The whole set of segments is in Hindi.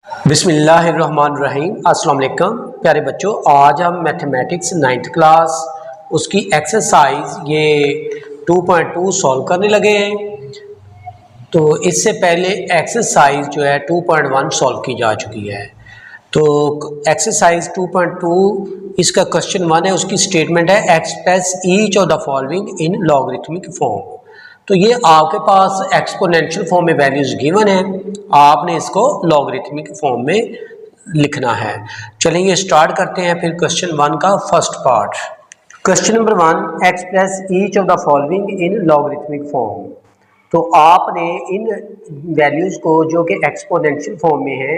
बिस्मिल्लाहिर्रहमानिर्रहीम। अस्सलाम वालेकुम प्यारे बच्चों, आज हम मैथमेटिक्स 9th क्लास उसकी एक्सरसाइज ये 2.2 सॉल्व करने लगे हैं। तो इससे पहले एक्सरसाइज जो है 2.1 सॉल्व की जा चुकी है। तो एक्सरसाइज 2.2 इसका क्वेश्चन 1 है, उसकी स्टेटमेंट है express each of the following in logarithmic form. तो ये आपके पास एक्सपोनेंशियल फॉर्म में वैल्यूज गिवन है, आपने इसको लॉगरिथमिक फॉर्म में लिखना है। चलिए स्टार्ट करते हैं फिर क्वेश्चन 1 का first part. Question number 1, express each of the following in logarithmic form. तो आपने इन वैल्यूज को जो कि एक्सपोनेंशियल फॉर्म में है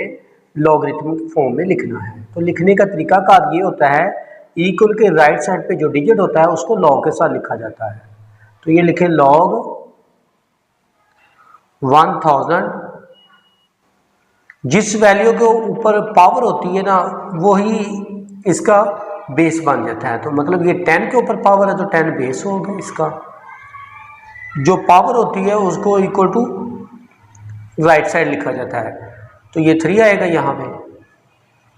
लॉगरिथमिक फॉर्म में लिखना है। तो लिखने का तरीका कार ये होता है, इक्वल के राइट साइड पे जो डिजिट होता है उसको लॉग के साथ लिखा जाता है। तो ये लिखे लॉग 1000, जिस वैल्यू के ऊपर पावर होती है ना वही इसका बेस बन जाता है। तो मतलब ये 10 के ऊपर पावर है तो 10 बेस होगा, इसका जो पावर होती है उसको इक्वल टू राइट साइड लिखा जाता है। तो ये 3 आएगा यहाँ पे,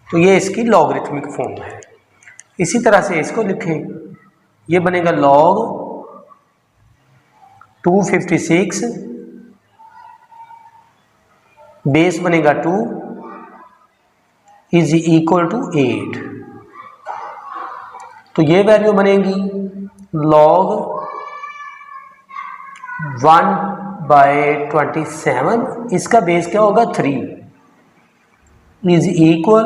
तो ये इसकी लॉगरिथमिक फॉर्म है। इसी तरह से इसको लिखें, ये बनेगा लॉग 256, बेस बनेगा 2 इज इक्वल टू 8। तो ये वैल्यू बनेगी लॉग 1/27, इसका बेस क्या होगा 3 इज इक्वल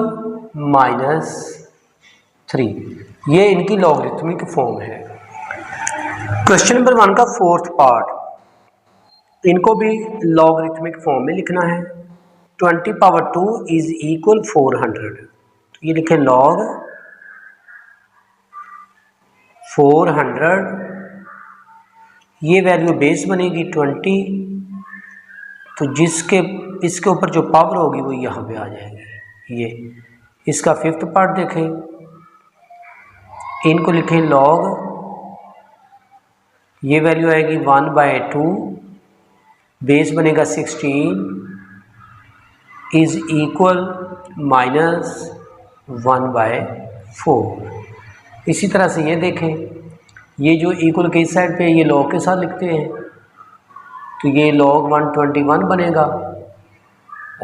-3। ये इनकी लॉगरिथमिक फॉर्म है। क्वेश्चन नंबर 1 का फोर्थ पार्ट, इनको भी लॉगरिथमिक फॉर्म में लिखना है। 20⁻² इज इक्वल 400। तो ये लिखे लॉग 400, ये वैल्यू बेस बनेगी 20, तो इसके ऊपर जो पावर होगी वो यहाँ पे आ जाएगी। ये इसका फिफ्थ पार्ट देखें, इनको लिखें लॉग, ये वैल्यू आएगी 1/2, बेस बनेगा 16 इज इक्वल -1/4। इसी तरह से ये देखें, ये जो इक्वल के इस साइड पे ये लॉग के साथ लिखते हैं, तो ये लॉग 121 बनेगा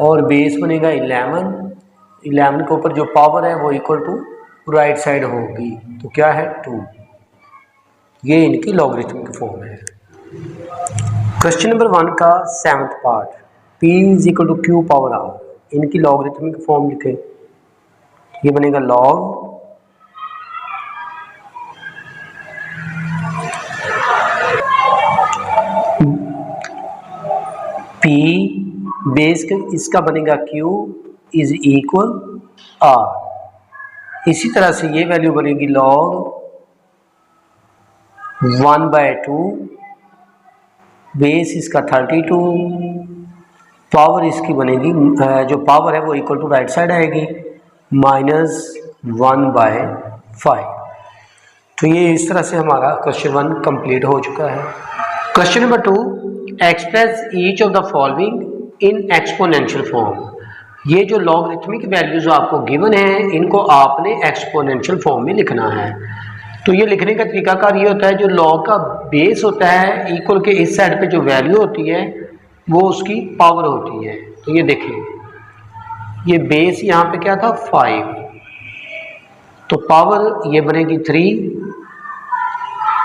और बेस बनेगा 11 के ऊपर जो पावर है वो इक्वल टू राइट साइड होगी, तो क्या है 2। ये इनकी लॉगरिथमिक फॉर्म है। क्वेश्चन नंबर 1 का 7th part, P is equal to Q power R, इनकी लॉगरिथमिक फॉर्म लिखे, ये बनेगा लॉग P बेस इसका बनेगा Q इज इक्वल R। इसी तरह से ये वैल्यू बनेगी लॉग 1/2, बेस इसका 32, पावर इसकी बनेगी जो पावर है वो इक्वल टू राइट साइड आएगी -1/5। तो ये इस तरह से हमारा क्वेश्चन 1 कंप्लीट हो चुका है। Question number 2, express each of the following in exponential form. ये जो लॉगरिथमिक वैल्यूज आपको गिवन है इनको आपने एक्सपोनेंशियल फॉर्म में लिखना है। तो ये लिखने का तरीकाकार ये होता है, जो लॉग का बेस होता है इक्वल के इस साइड पे जो वैल्यू होती है वो उसकी पावर होती है। तो ये देखें, ये बेस यहाँ पे क्या था 5, तो पावर ये बनेगी 3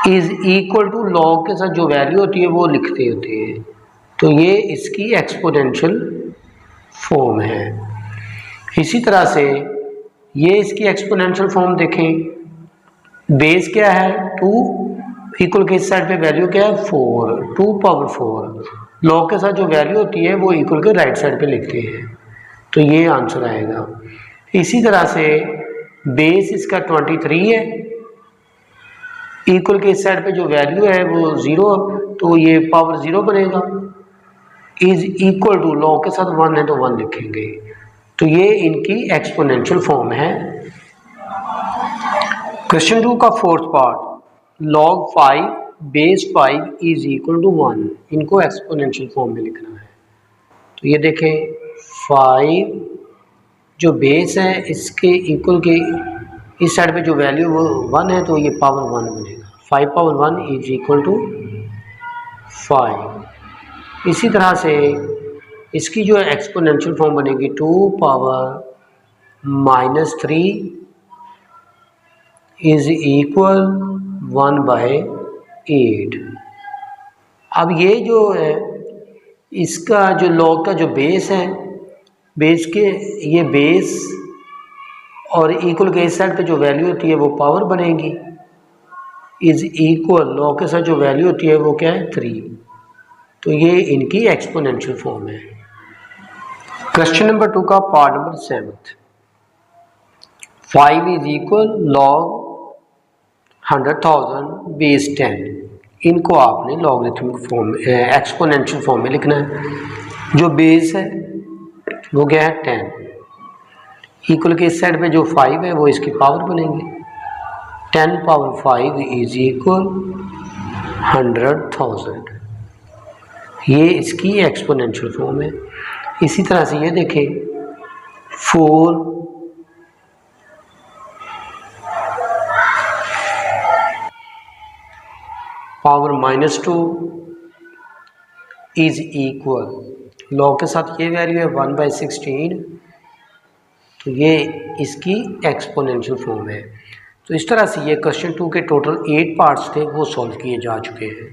इज इक्वल टू लॉग के साथ जो वैल्यू होती है वो लिखते होते हैं। तो ये इसकी एक्सपोनेंशियल फॉर्म है। इसी तरह से ये इसकी एक्सपोनेंशियल फॉर्म देखें, बेस क्या है 2, इक्वल के इस साइड पे वैल्यू क्या है 4, 2⁻4, लॉग के साथ जो वैल्यू होती है वो इक्वल के राइट साइड पे लिखते हैं। तो ये आंसर आएगा। इसी तरह से बेस इसका 23 है, इक्वल के इस साइड पे जो वैल्यू है वो 0, तो ये पावर 0 बनेगा, इज इक्वल टू लॉग के साथ 1 है तो 1 लिखेंगे। तो ये इनकी एक्सपोनेंशियल फॉर्म है। क्वेश्चन 2 का fourth part, log 5 base 5 is equal to 1, इनको एक्सपोनेंशियल फॉर्म में लिखना है। तो ये देखें 5 जो बेस है इसके इक्वल के इस साइड पे जो वैल्यू वो 1 है तो ये पावर 1 बनेगा। 5 पावर 1 इज इक्वल टू 5। इसी तरह से इसकी जो एक्सपोनेंशियल फॉर्म बनेगी 2 पावर -3 इज इक्वल 1/8। अब ये जो है इसका जो लॉग का जो बेस है, बेस के ये बेस और इक्वल के इस साइड पे जो वैल्यू होती है वो पावर बनेगी, इज इक्वल लॉग के साथ जो वैल्यू होती है वो क्या है 3। तो ये इनकी एक्सपोनेंशियल फॉर्म है। क्वेश्चन नंबर 2 का part number 7, 5 is equal log 100,000 base 10। इनको आपने लॉगरिथमिक फॉर्म एक्सपोनेंशियल फॉर्म में लिखना है। जो बेस है वो क्या है 10, इक्वल के इस साइड पे जो 5 है वो इसकी पावर बनेंगे। 10 पावर 5 इज इक्वल 100,000। ये इसकी एक्सपोनेंशियल फॉर्म है। इसी तरह से ये देखें 4 पावर -2 इज इक्वल लॉग के साथ ये वैल्यू है 1/16। तो ये इसकी एक्सपोनेंशियल फॉर्म है। तो इस तरह से ये क्वेश्चन 2 के टोटल 8 पार्ट्स थे वो सॉल्व किए जा चुके हैं।